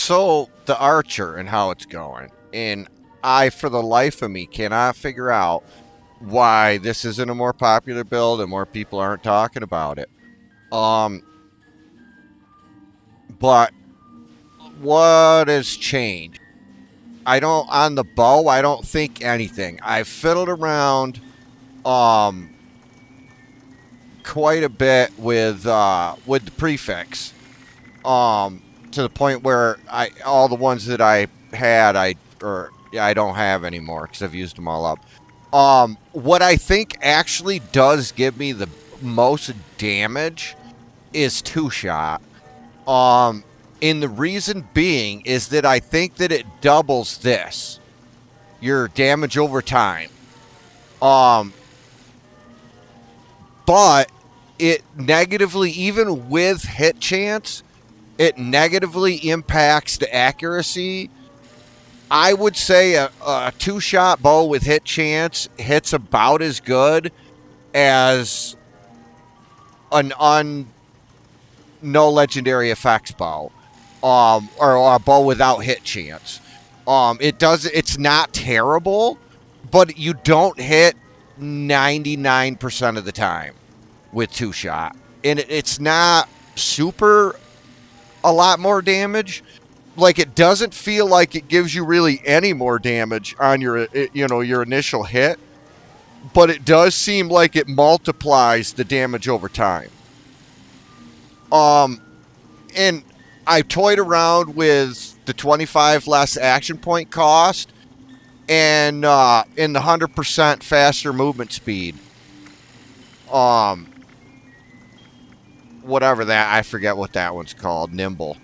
So the Archer and how it's going, and I, for the life of me, cannot figure out why this isn't a more popular build and more people aren't talking about it. Um, but what has changed? I don't on the bow. I don't think anything. I've fiddled around, um, quite a bit with the prefix, to the point where all the ones that I had I don't have anymore because I've used them all up. What I think actually does give me the most damage is two shot. Um, and the reason being is that I think that it doubles your damage over time. Um, but it negatively, even with hit chance, it negatively impacts the accuracy. I would say a two-shot bow with hit chance hits about as good as no legendary effects bow, or a bow without hit chance. It's not terrible, but you don't hit 99% of the time with two shot, and it's not super a lot more damage. Like, it doesn't feel like it gives you really any more damage on your initial hit, but it does seem like it multiplies the damage over time. And I toyed around with the 25 less action point cost and in the 100% faster movement speed. Whatever that, I forget what that one's called. Nimble,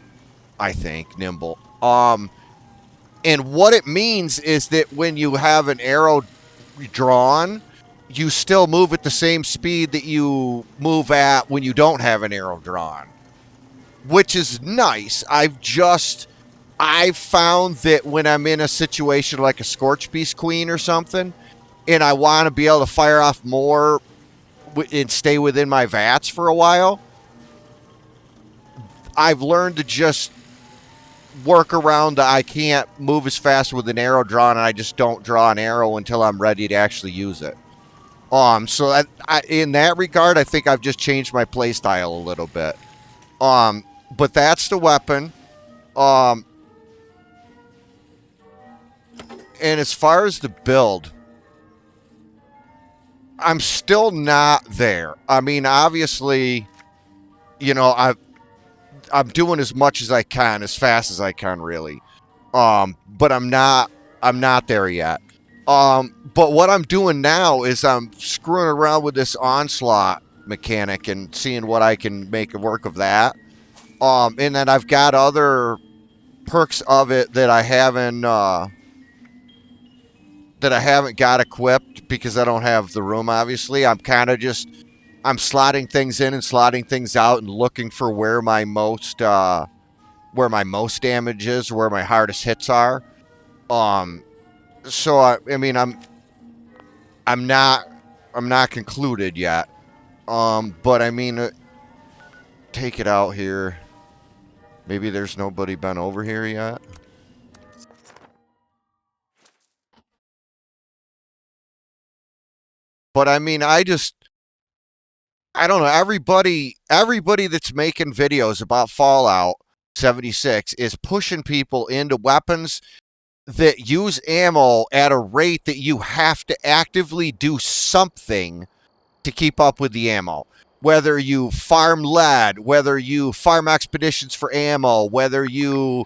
I think. Nimble. And what it means is that when you have an arrow drawn, you still move at the same speed that you move at when you don't have an arrow drawn, which is nice. I've found that when I'm in a situation like a Scorch Beast Queen or something, and I want to be able to fire off more and stay within my VATS for a while, I've learned to just work around I can't move as fast with an arrow drawn, and I just don't draw an arrow until I'm ready to actually use it. So in that regard, I think I've just changed my playstyle a little bit. But that's the weapon. And as far as the build, I'm still not there. I mean, obviously, I'm doing as much as I can, as fast as I can, really. But I'm not there yet. But what I'm doing now is I'm screwing around with this onslaught mechanic and seeing what I can make work of that. And then I've got other perks of it that I haven't got equipped because I don't have the room. Obviously, I'm slotting things in and slotting things out and looking for where my most damage is, where my hardest hits are. So I mean, I'm not concluded yet. But I mean, take it out here. Maybe there's nobody been over here yet. But I mean, I don't know. Everybody that's making videos about Fallout 76 is pushing people into weapons that use ammo at a rate that you have to actively do something to keep up with the ammo. Whether you farm lead, whether you farm expeditions for ammo, whether you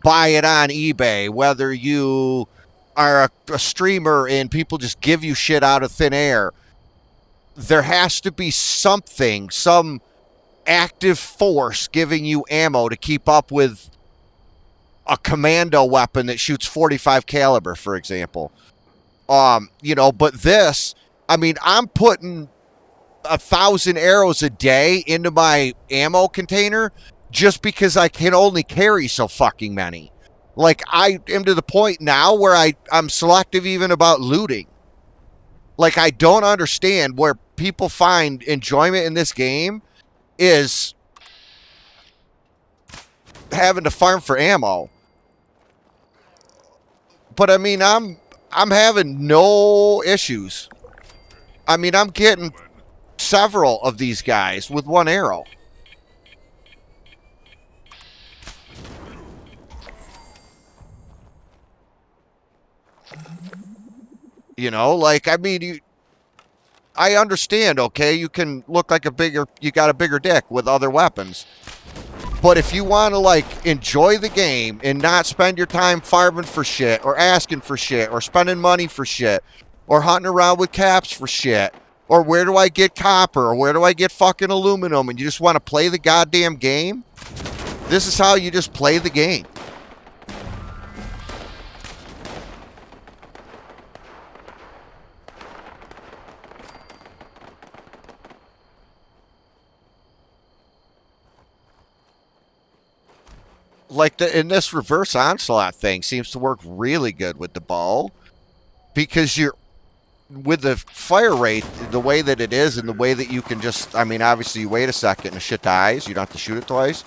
buy it on eBay, whether you are a streamer and people just give you shit out of thin air. There has to be something, some active force giving you ammo to keep up with a commando weapon that shoots 45 caliber, for example. But this, I mean, I'm putting 1,000 arrows a day into my ammo container just because I can only carry so fucking many. Like, I am to the point now where I'm selective even about looting. Like, I don't understand where people find enjoyment in this game is having to farm for ammo. But I mean, I'm having no issues. I mean, I'm getting several of these guys with one arrow. You know, like, I mean, I understand, okay, you can look like you got a bigger dick with other weapons. But if you want to, like, enjoy the game and not spend your time farming for shit or asking for shit or spending money for shit or hunting around with caps for shit or where do I get copper or where do I get fucking aluminum and you just want to play the goddamn game, this is how you just play the game. Like in this reverse onslaught thing seems to work really good with the bow because you're with the fire rate the way that it is and the way that you can just, I mean, obviously you wait a second and the shit dies, you don't have to shoot it twice.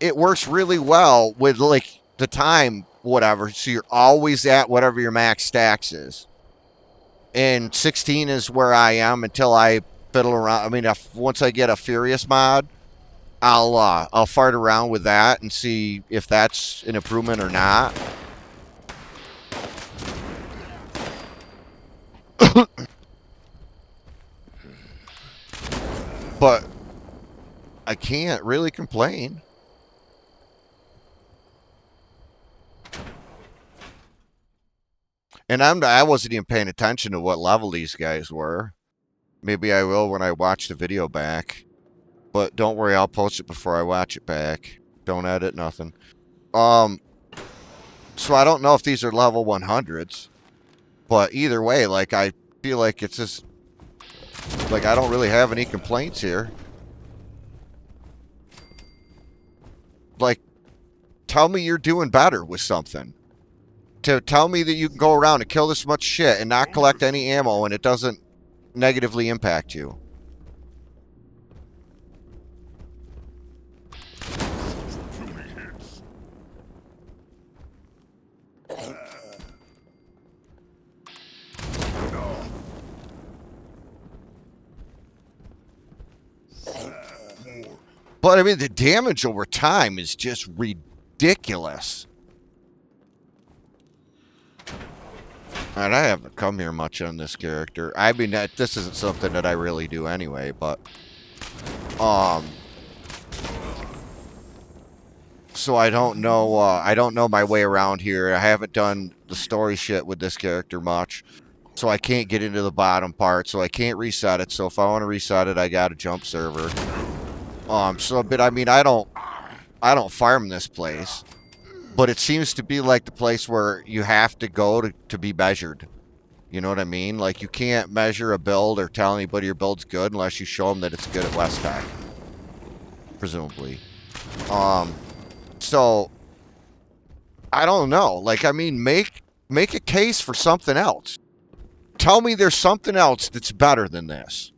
It works really well with like the time whatever, so you're always at whatever your max stacks is. And 16 is where I am until I fiddle around. I mean, once I get a Furious mod, I'll fart around with that and see if that's an improvement or not. But I can't really complain. And I wasn't even paying attention to what level these guys were. Maybe I will when I watch the video back. But don't worry, I'll post it before I watch it back. Don't edit nothing. So I don't know if these are level 100s. But either way, like, I feel like it's just... Like, I don't really have any complaints here. Like, tell me you're doing better with something. To tell me that you can go around and kill this much shit and not collect any ammo and it doesn't negatively impact you. But, I mean, the damage over time is just ridiculous. And I haven't come here much on this character. I mean, this isn't something that I really do anyway, but... So I don't know my way around here. I haven't done the story shit with this character much. So I can't get into the bottom part, so I can't reset it. So if I want to reset it, I gotta jump server. But I mean, I don't farm this place, but it seems to be like the place where you have to go to be measured. You know what I mean? Like, you can't measure a build or tell anybody your build's good unless you show them that it's good at West Tek, presumably. So I don't know. Like, I mean, make a case for something else. Tell me there's something else that's better than this.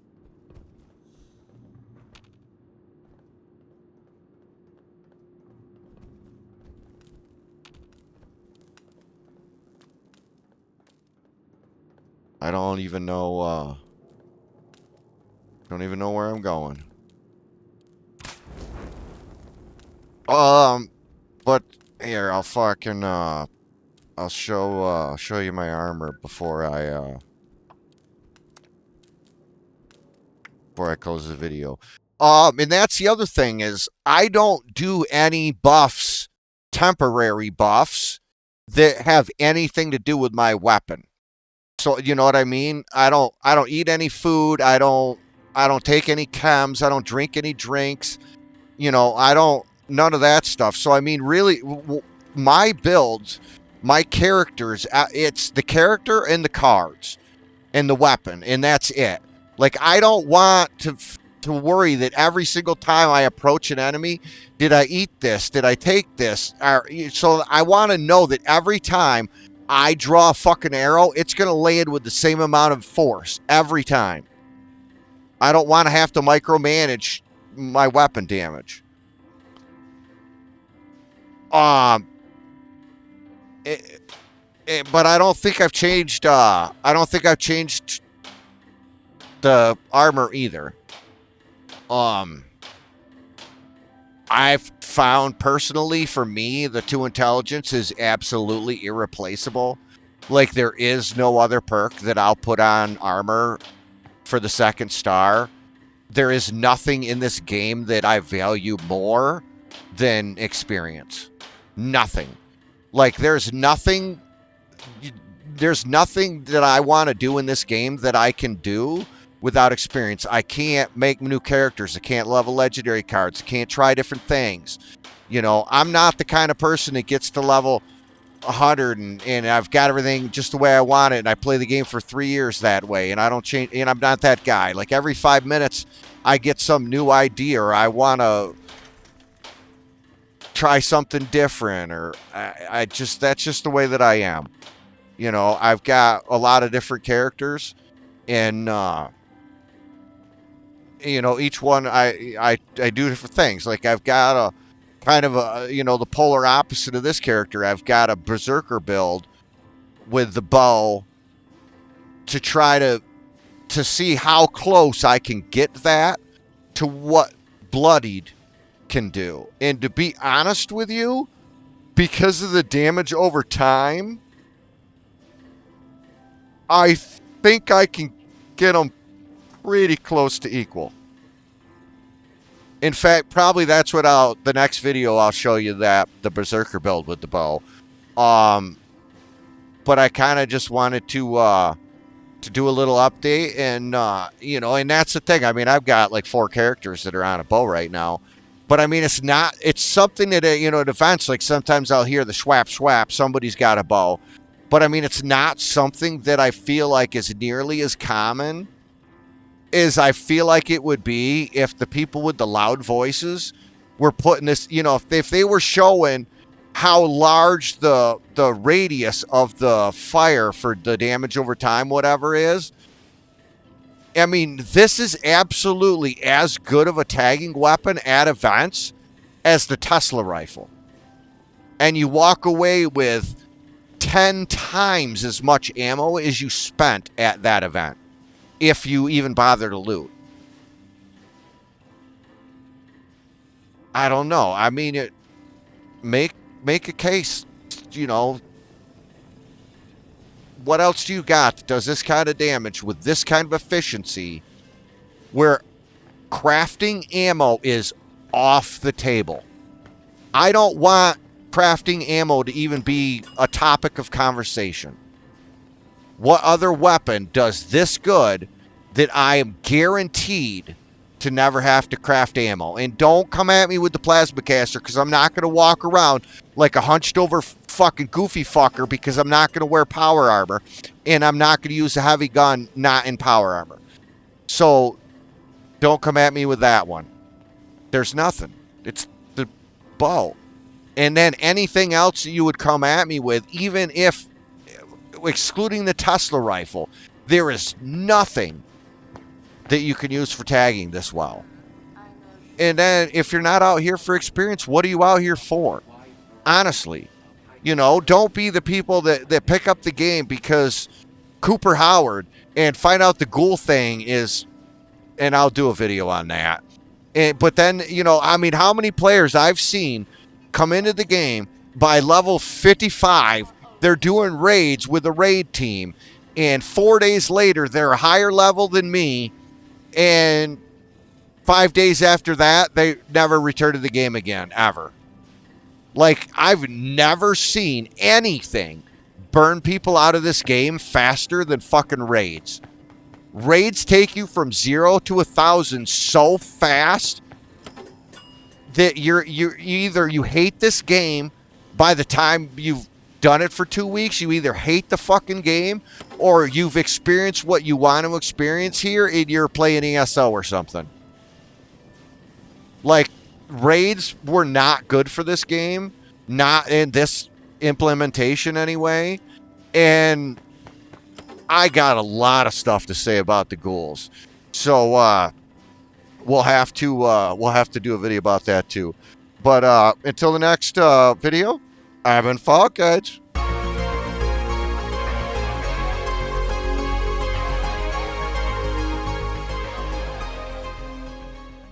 I don't even know where I'm going. But here, I'll fucking I'll show you my armor before I close the video. And that's the other thing is I don't do any buffs, temporary buffs that have anything to do with my weapon. So, you know what I mean? I don't eat any food. I don't take any chems. I don't drink any drinks. You know, none of that stuff. So, I mean, really, my builds, my characters, it's the character and the cards and the weapon, and that's it. Like, I don't want to worry that every single time I approach an enemy, did I eat this? Did I take this? So I want to know that every time I draw a fucking arrow, it's going to land with the same amount of force every time. I don't want to have to micromanage my weapon damage. Um, but I don't think I've changed. I don't think I've changed the armor either. I've found personally, for me, the 2 intelligence is absolutely irreplaceable. Like, there is no other perk that I'll put on armor for the 2nd star. There is nothing in this game that I value more than experience. Nothing. Like, there's nothing that I want to do in this game that I can do without experience. I can't make new characters. I can't level legendary cards. I can't try different things. You know, I'm not the kind of person that gets to level 100 and I've got everything just the way I want it, and I play the game for 3 years that way, and I don't change, and I'm not that guy. Like, every 5 minutes I get some new idea, or I want to try something different, or I just, that's just the way that I am. You know, I've got a lot of different characters, and you know, each one I do different things. Like, I've got a kind of a, you know, the polar opposite of this character. I've got a berserker build with the bow to try to see how close I can get that to what bloodied can do. And to be honest with you, because of the damage over time, I think I can get them pretty close to equal. In fact, probably that's what the next video I'll show you, that the berserker build with the bow. But I kind of just wanted to do a little update, and you know, and that's the thing. I mean, I've got like 4 characters that are on a bow right now, but I mean, it's something that, you know, at events, like sometimes I'll hear the swap swap, somebody's got a bow, but I mean, it's not something that I feel like is nearly as common as I feel like it would be if the people with the loud voices were putting this, you know, if they were showing how large the radius of the fire for the damage over time, whatever is. I mean, this is absolutely as good of a tagging weapon at events as the Tesla rifle. And you walk away with 10 times as much ammo as you spent at that event, if you even bother to loot. I don't know. I mean, make a case, you know. What else do you got that does this kind of damage with this kind of efficiency, where crafting ammo is off the table? I don't want crafting ammo to even be a topic of conversation. What other weapon does this good that I am guaranteed to never have to craft ammo? And don't come at me with the plasma caster, because I'm not going to walk around like a hunched over fucking goofy fucker, because I'm not going to wear power armor, and I'm not going to use a heavy gun not in power armor. So don't come at me with that one. There's nothing. It's the bow. And then anything else that you would come at me with, even if excluding the Tesla rifle, there is nothing that you can use for tagging this well. And then if you're not out here for experience, what are you out here for? Honestly, you know, don't be the people that pick up the game because Cooper Howard and find out the ghoul thing is, and I'll do a video on that. But then, you know, I mean, how many players I've seen come into the game by level 55, they're doing raids with a raid team, and 4 days later, they're a higher level than me, and 5 days after that, they never return to the game again, ever. Like, I've never seen anything burn people out of this game faster than fucking raids. Raids take you from 0 to 1,000 so fast that you either you hate this game by the time you've done it for 2 weeks. You either hate the fucking game, or you've experienced what you want to experience here and you're playing ESO or something. Like, raids were not good for this game, not in this implementation anyway. And I got a lot of stuff to say about the ghouls, so we'll have to do a video about that too. But until the next video, I've been Falk Edge.